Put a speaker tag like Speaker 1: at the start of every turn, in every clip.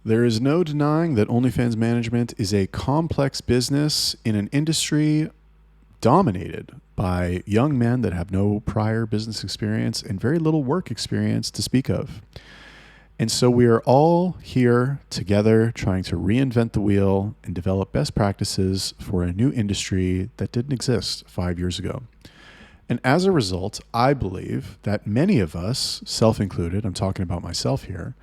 Speaker 1: There is no denying that OnlyFans management is a complex business in an industry dominated by young men that have no prior business experience and very little work experience to speak of. And so we are all here together trying to reinvent the wheel and develop best practices for a new industry that didn't exist 5 years ago. And as a result, I believe that many of us, self included, I'm talking about myself here,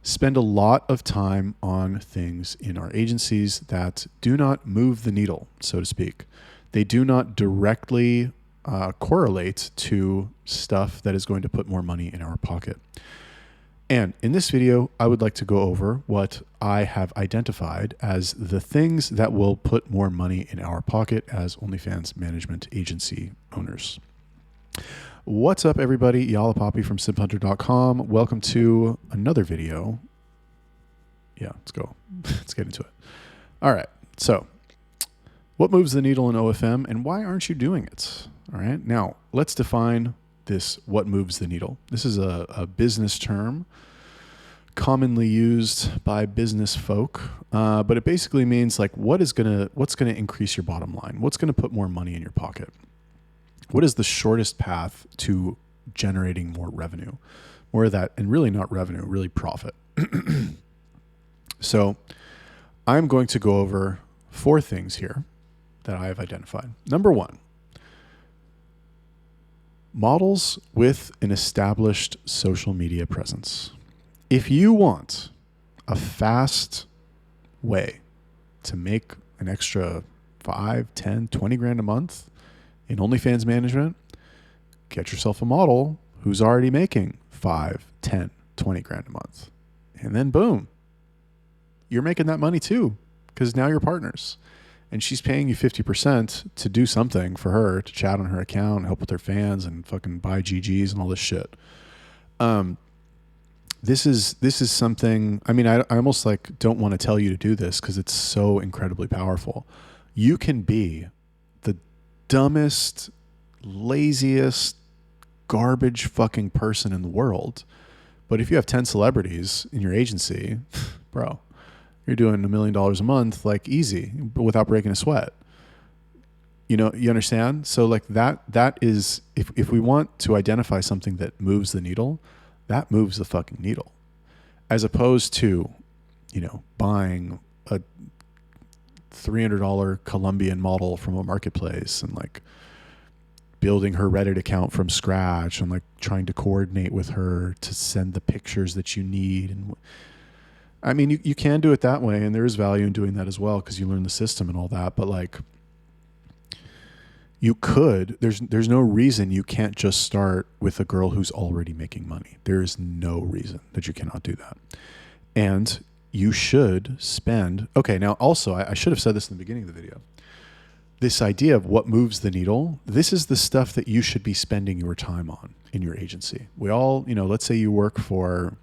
Speaker 1: spend a lot of time on things in our agencies that do not move the needle, so to speak. They do not directly correlate to stuff that is going to put more money in our pocket. And in this video, I would like to go over what I have identified as the things that will put more money in our pocket as OnlyFans management agency owners. What's up, everybody? Yala Poppy from simphunter.com. Welcome to another video. Yeah, let's go. Let's get into it. All right. So what moves the needle in OFM and why aren't you doing it? All right. Now let's define this. What moves the needle? This is a business term commonly used by business folk. But it basically means like, what's going to increase your bottom line? What's going to put more money in your pocket? What is the shortest path to generating more revenue? More of that, and really not revenue, really profit. So I'm going to go over 4 things here that I have identified. Number 1, models with an established social media presence. If you want a fast way to make an extra 5, 10, 20 grand a month in OnlyFans management, get yourself a model who's already making 5, 10, 20 grand a month. And then boom, you're making that money too, because now you're partners. And she's paying you 50% to do something for her, to chat on her account, help with her fans, and fucking buy GGs and all this shit. This is something, I mean, I almost like don't want to tell you to do this because it's so incredibly powerful. You can be the dumbest, laziest, garbage fucking person in the world. But if you have 10 celebrities in your agency, bro, you're doing $1 million a month, like easy, but without breaking a sweat. You know, you understand? So like that is, if we want to identify something that moves the needle, that moves the fucking needle. As opposed to, you know, buying a $300 Colombian model from a marketplace and like building her Reddit account from scratch and like trying to coordinate with her to send the pictures that you need. And I mean, you can do it that way, and there is value in doing that as well because you learn the system and all that. But like, you could, there's no reason you can't just start with a girl who's already making money. There is no reason that you cannot do that. And you should spend, okay, now also, I should have said this in the beginning of the video. This idea of what moves the needle, this is the stuff that you should be spending your time on in your agency. We all, you know, let's say you work for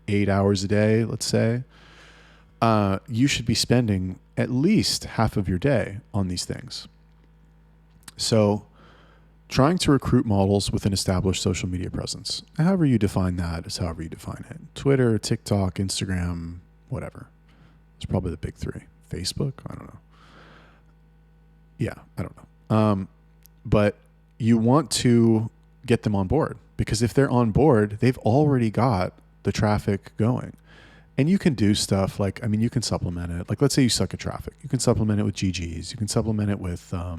Speaker 1: 8 hours a day, let's say. You should be spending at least half of your day on these things. So trying to recruit models with an established social media presence, however you define that is however you define it. Twitter, TikTok, Instagram, whatever. It's probably the big 3. Facebook, I don't know. Yeah, I don't know. But you want to get them on board, because if they're on board, they've already got the traffic going. And you can do stuff like, I mean, you can supplement it. Like, let's say you suck at traffic. You can supplement it with GGs. You can supplement it with, I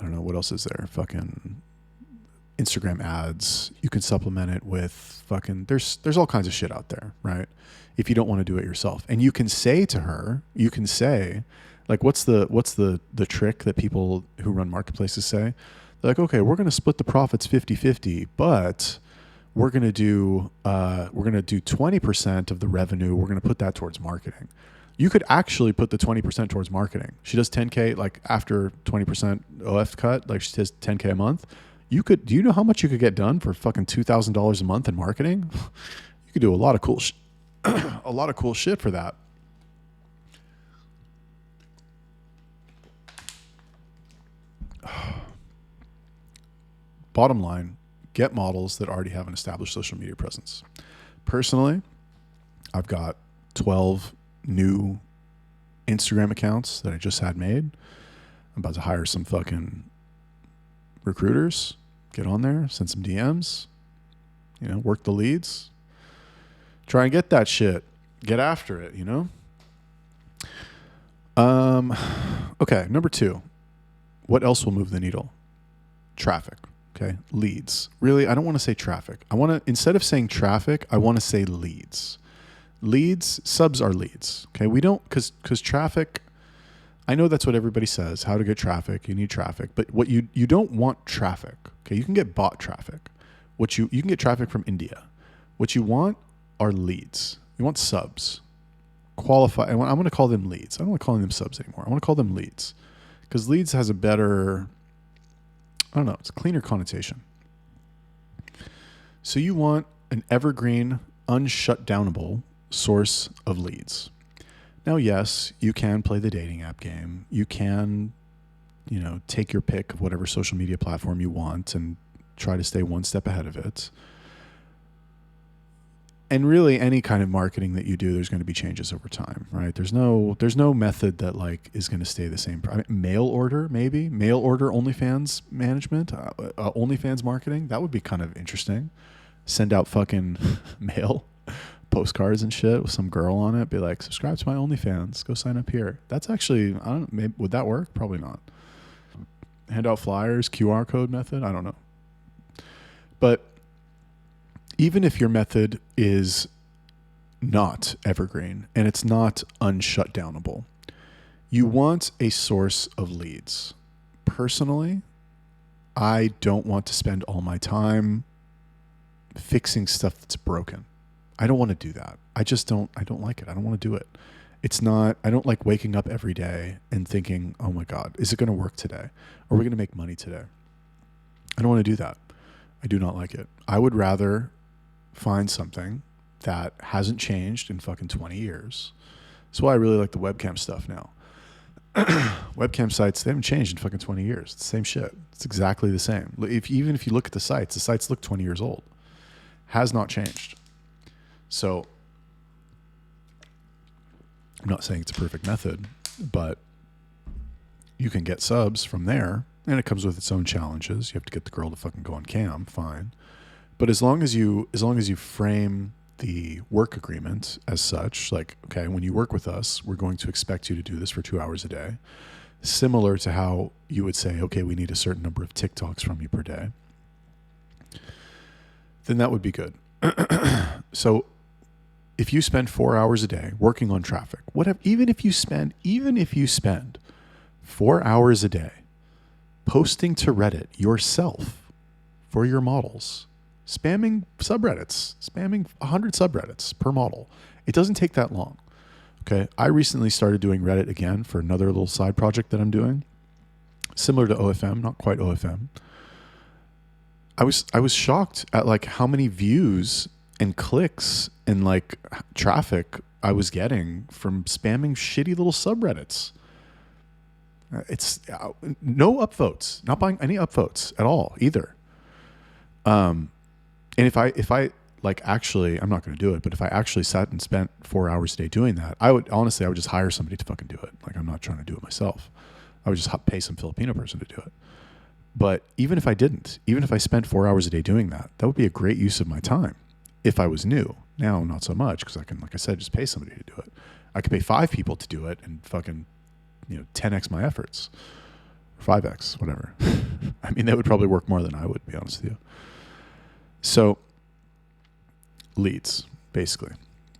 Speaker 1: don't know, what else is there? Fucking Instagram ads. You can supplement it with fucking, there's all kinds of shit out there, right? If you don't want to do it yourself. And you can say to her, you can say, like, what's the trick that people who run marketplaces say? They're like, okay, we're going to split the profits 50-50, but we're going to do 20% of the revenue. We're going to put that towards marketing. You could actually put the 20% towards marketing. She does 10K, like after 20% OF cut, like she does 10K a month. Do you know how much you could get done for fucking $2,000 a month in marketing? You could do a lot of cool a lot of cool shit for that. Bottom line, get models that already have an established social media presence. Personally, I've got 12 new Instagram accounts that I just had made. I'm about to hire some fucking recruiters, get on there, send some DMs, work the leads, try and get that shit, get after it, Okay, number 2, what else will move the needle? Traffic. Okay, leads. Really, I don't want to say traffic. Instead of saying traffic, I want to say leads. Leads, subs are leads. Okay, we don't, because traffic, I know that's what everybody says, how to get traffic, you need traffic, but what you don't want traffic. Okay, you can get bot traffic. You can get traffic from India. What you want are leads. You want subs. Qualify. I'm going to call them leads. I don't want to call them subs anymore. I want to call them leads, because leads has a better, I don't know, it's a cleaner connotation. So you want an evergreen, unshutdownable source of leads. Now, yes, you can play the dating app game. You can, take your pick of whatever social media platform you want and try to stay one step ahead of it. And really, any kind of marketing that you do, there's going to be changes over time, right? There's no method that is going to stay the same. Mail order, maybe mail order OnlyFans management, OnlyFans marketing. That would be kind of interesting. Send out fucking mail postcards and shit with some girl on it. Be like, subscribe to my OnlyFans. Go sign up here. That's actually, I don't know, maybe, would that work? Probably not. Hand out flyers, QR code method. I don't know. But even if your method is not evergreen and it's not unshutdownable, you want a source of leads. Personally, I don't want to spend all my time fixing stuff that's broken. I don't want to do that. I don't like it. I don't want to do it. I don't like waking up every day and thinking, oh my God, is it going to work today? Are we going to make money today? I don't want to do that. I do not like it. I would rather find something that hasn't changed in fucking 20 years. That's why I really like the webcam stuff now. Webcam sites, they haven't changed in fucking 20 years. It's the same shit. It's exactly the same. Even if you look at the sites look 20 years old. Has not changed. So I'm not saying it's a perfect method, but you can get subs from there, and it comes with its own challenges. You have to get the girl to fucking go on cam, fine. But as long as you frame the work agreement as such, like, okay, when you work with us, we're going to expect you to do this for 2 hours a day. Similar to how you would say, okay, we need a certain number of TikToks from you per day. Then that would be good. So if you spend 4 hours a day working on traffic, even if you spend 4 hours a day posting to Reddit yourself for your models, spamming subreddits, spamming 100 subreddits per model, it doesn't take that long. Okay. I recently started doing Reddit again for another little side project that I'm doing, similar to OFM, not quite OFM. I was shocked at how many views and clicks and traffic I was getting from spamming shitty little subreddits. It's no upvotes, not buying any upvotes at all either. And if I actually, I'm not going to do it, but if I actually sat and spent 4 hours a day doing that, I would just hire somebody to fucking do it. I'm not trying to do it myself. I would just pay some Filipino person to do it. But even if I didn't, even if I spent 4 hours a day doing that, that would be a great use of my time if I was new. Now, not so much, because I can, like I said, just pay somebody to do it. I could pay 5 people to do it and fucking, 10x my efforts. 5x, whatever. I mean, that would probably work more than I would, to be honest with you. So, leads, basically.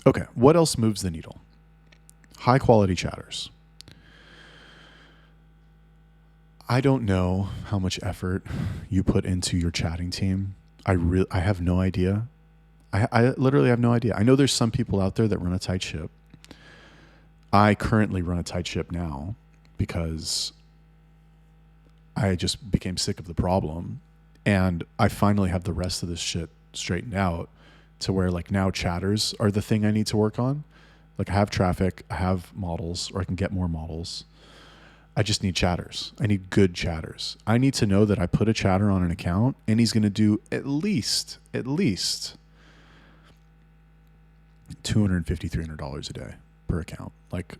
Speaker 1: Okay, what else moves the needle? High quality chatters. I don't know how much effort you put into your chatting team. I have no idea. I literally have no idea. I know there's some people out there that run a tight ship. I currently run a tight ship now because I just became sick of the problem, and I finally have the rest of this shit straightened out to where now chatters are the thing I need to work on. I have traffic, I have models, or I can get more models. I just need chatters. I need good chatters. I need to know that I put a chatter on an account and he's going to do at least $250, $300 a day per account. Like,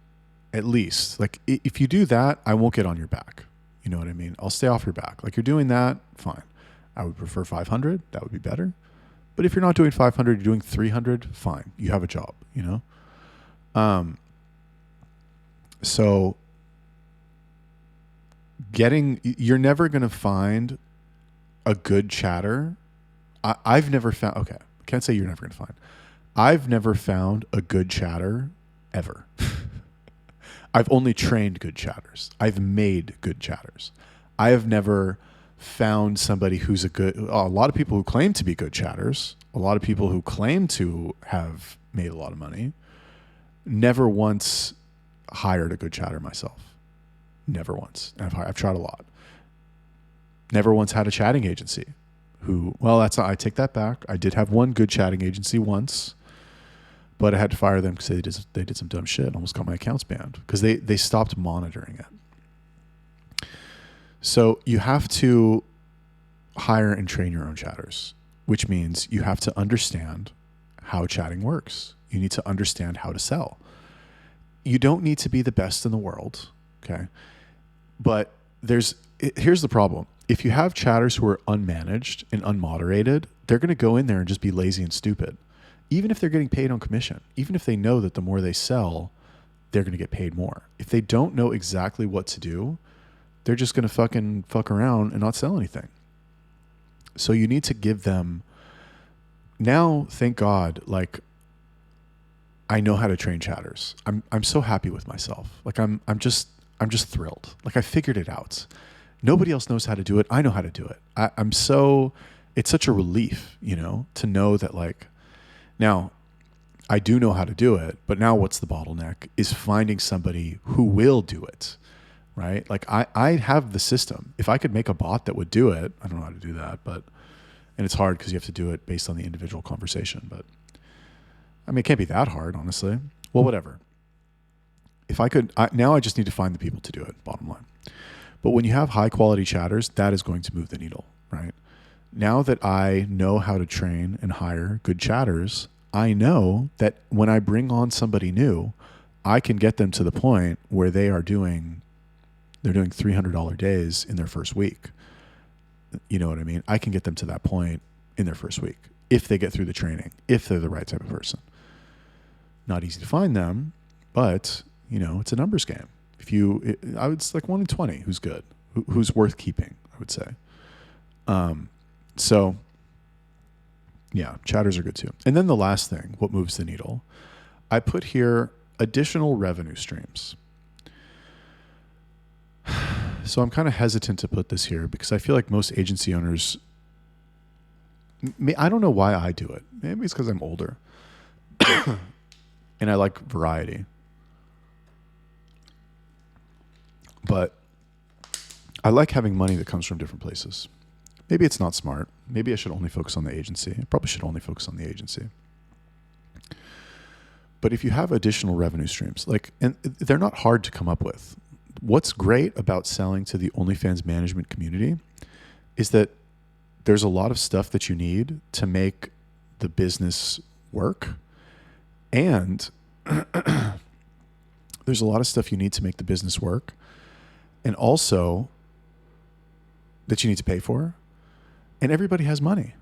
Speaker 1: at least. Like, if you do that, I won't get on your back. You know what I mean? I'll stay off your back. Like, you're doing that, fine. I would prefer 500. That would be better. But if you're not doing 500, you're doing 300, fine. You have a job, you know? So you're never going to find a good chatter. I've never found, okay, I can't say you're never going to find. I've never found a good chatter ever. I've only trained good chatters. I've made good chatters. I have never found somebody who's a lot of people who claim to be good chatters, a lot of people who claim to have made a lot of money, never once hired a good chatter myself. Never once. I've tried a lot. Never once had a chatting agency I take that back. I did have one good chatting agency once, but I had to fire them because they did some dumb shit. Almost got my accounts banned because they stopped monitoring it. So you have to hire and train your own chatters, which means you have to understand how chatting works. You need to understand how to sell. You don't need to be the best in the world, okay? But here's the problem. If you have chatters who are unmanaged and unmoderated, they're going to go in there and just be lazy and stupid. Even if they're getting paid on commission, even if they know that the more they sell, they're going to get paid more. If they don't know exactly what to do, they're just going to fuck around and not sell anything. So you need to give them, now, thank God, like, I know how to train chatters. I'm so happy with myself. Like, I'm just thrilled. Like, I figured it out. Nobody else knows how to do it. I know how to do it. It's such a relief, you know, to know that, like, now I do know how to do it, but now what's the bottleneck is finding somebody who will do it, right? Like, I have the system. If I could make a bot that would do it, I don't know how to do that, and it's hard because you have to do it based on the individual conversation, but I mean, it can't be that hard, honestly. Well, whatever. If I could, now I just need to find the people to do it, bottom line. But when you have high quality chatters, that is going to move the needle, right? Now that I know how to train and hire good chatters, I know that when I bring on somebody new, I can get them to the point where they're doing $300 days in their first week. You know what I mean? I can get them to that point in their first week if they get through the training, if they're the right type of person. Not easy to find them, but you know, it's a numbers game. It's like 1 in 20 who's good, who's worth keeping, I would say. So yeah, chatters are good too. And then the last thing, what moves the needle, I put here additional revenue streams. So I'm kind of hesitant to put this here because I feel like most agency owners, I don't know why I do it. Maybe it's because I'm older and I like variety. But I like having money that comes from different places. Maybe it's not smart. Maybe I should only focus on the agency. I probably should only focus on the agency. But if you have additional revenue streams, and they're not hard to come up with. What's great about selling to the OnlyFans management community is that there's a lot of stuff that you need to make the business work. And there's a lot of stuff you need to make the business work. And also that you need to pay for. And everybody has money.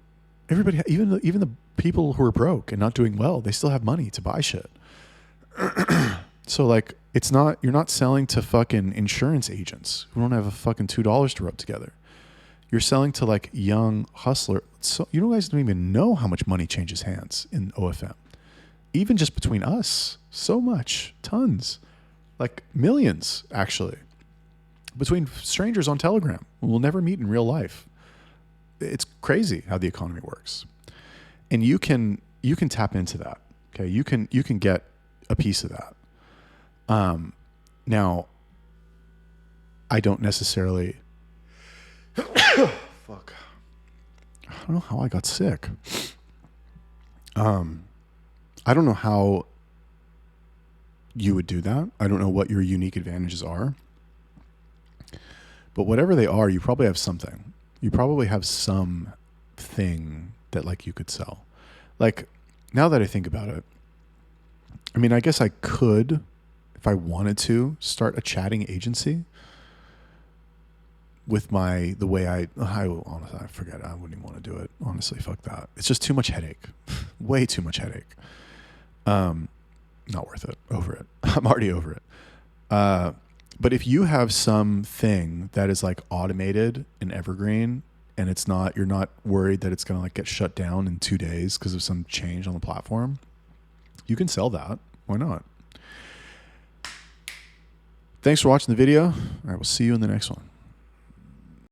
Speaker 1: Everybody, even the people who are broke and not doing well, they still have money to buy shit. So like, you're not selling to fucking insurance agents who don't have a fucking $2 to rub together. You're selling to like young hustler. So you guys don't even know how much money changes hands in OFM. Even just between us, so much, tons, like millions actually. Between strangers on Telegram, we'll never meet in real life. It's crazy how the economy works, and you can tap into that. Okay, you can get a piece of that. Now, I don't necessarily. Fuck. I don't know how I got sick. I don't know how you would do that. I don't know what your unique advantages are. But whatever they are, you probably have something. You probably have some thing that like you could sell. Like, now that I think about it, I mean, I guess I could, if I wanted to, start a chatting agency with the way honestly, I forget. I wouldn't even want to do it. Honestly, fuck that. It's just too much headache. Way too much headache. Not worth it. Over it. I'm already over it. But if you have something that is like automated and evergreen, and you're not worried that it's going to like get shut down in 2 days because of some change on the platform, you can sell that. Why not? Thanks for watching the video. I will see you in the next one.